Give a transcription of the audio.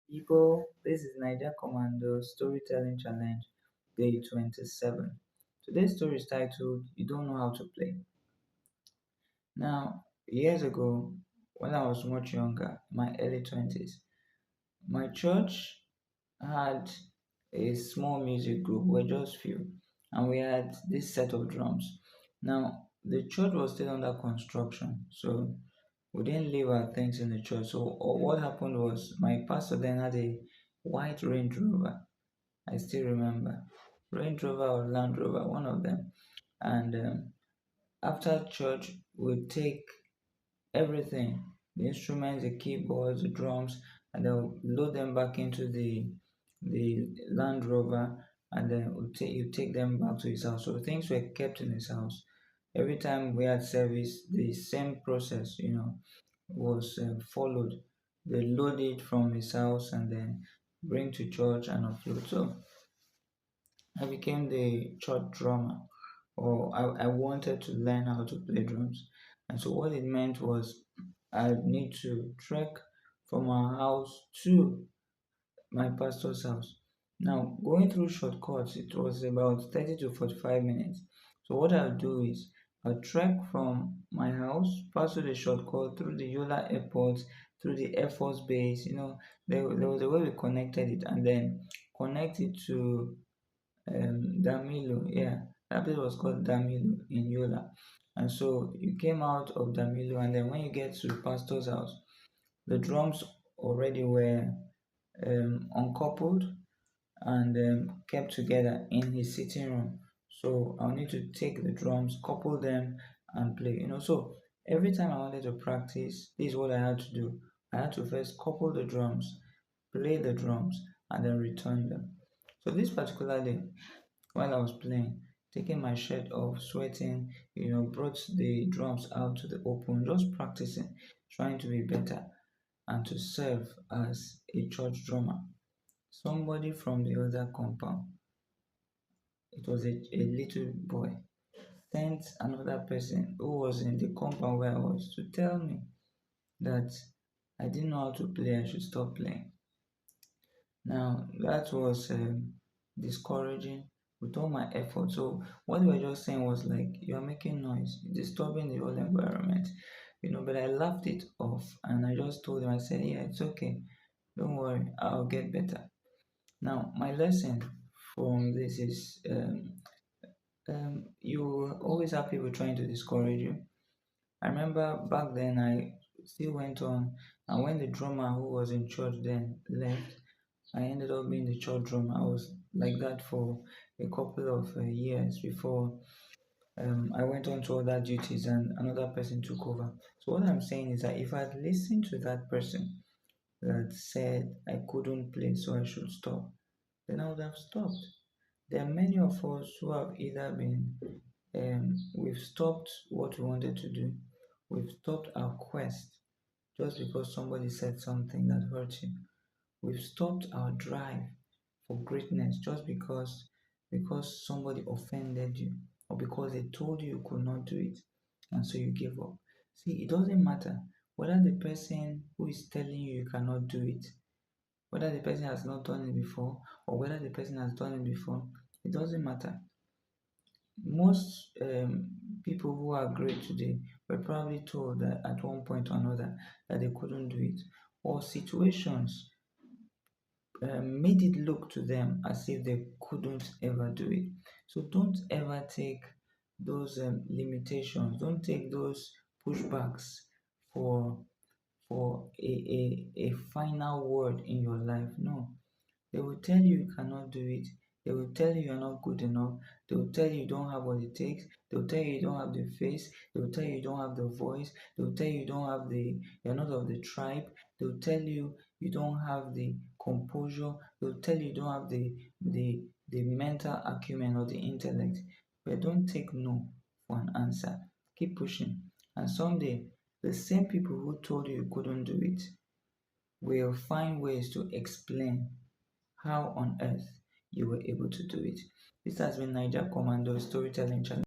People, this is Niger Commando Storytelling Challenge Day 27. Today's story is titled You Don't Know How to Play. Now, years ago, when I was much younger, my early 20s, my church had a small music group, we're just few, and we had this set of drums. Now, the church was still under construction, so we didn't leave our things in the church. So what happened was my pastor then had a white Range Rover. I still remember Range Rover or Land Rover, one of them. And after church, we'd take everything, the instruments, the keyboards, the drums, and then load them back into the Land Rover, and then you take them back to his house. So things were kept in his house. Every time we had service, the same process, was followed. They load it from his house and then bring to church and offload. So I became the church drummer, or I wanted to learn how to play drums. And so what it meant was I need to trek from our house to my pastor's house. Now, going through shortcuts, it was about 30 to 45 minutes. So, what I'll do is I'll trek from my house, pass through the shortcut, through the Yola airport, through the Air Force base. There was a way we connected it and then connect it to Damilo. Yeah, that place was called Damilo in Yola. And so you came out of Damilo, and then when you get to the pastor's house, the drums already were uncoupled and kept together in his sitting room. So I'll need to take the drums, couple them, and play. So every time I wanted to practice, this is what I had to do. I had to first couple the drums, play the drums, and then return them. So this particularly, while I was playing, taking my shirt off, sweating, brought the drums out to the open, just practicing, trying to be better and to serve as a church drummer. Somebody from the other compound, it was a little boy, sent another person who was in the compound where I was to tell me that I didn't know how to play, I should stop playing. Now, that was discouraging with all my effort. So, what they were just saying was like, you're making noise, disturbing the whole environment, but I laughed it off and I just told them, I said, yeah, it's okay, don't worry, I'll get better. Now, my lesson from this is you always have people trying to discourage you. I remember back then I still went on, and when the drummer who was in church then left, I ended up being the church drummer. I was like that for a couple of years before I went on to other duties and another person took over. So, what I'm saying is that if I'd listened to that person that said I couldn't play, so I should stop, then I would have stopped. There are many of us who have either been, we've stopped what we wanted to do, we've stopped our quest just because somebody said something that hurt you. We've stopped our drive for greatness just because somebody offended you or because they told you you could not do it and so you gave up. See, it doesn't matter whether the person who is telling you you cannot do it, whether the person has not done it before or whether the person has done it before, it doesn't matter. Most people who are great today were probably told that at one point or another that they couldn't do it, or situations made it look to them as if they couldn't ever do it. So don't ever take those limitations, don't take those pushbacks for a final word in your life. No, they will tell you you cannot do it. They will tell you you're not good enough. They will tell you you don't have what it takes. They will tell you you don't have the face. They will tell you you don't have the voice. They will tell you you don't have you're not of the tribe. They will tell you you don't have the composure. They will tell you you don't have the mental acumen or the intellect. But don't take no for an answer. Keep pushing. And someday, the same people who told you you couldn't do it will find ways to explain how on earth you were able to do it. This has been Niger Commando Storytelling Challenge.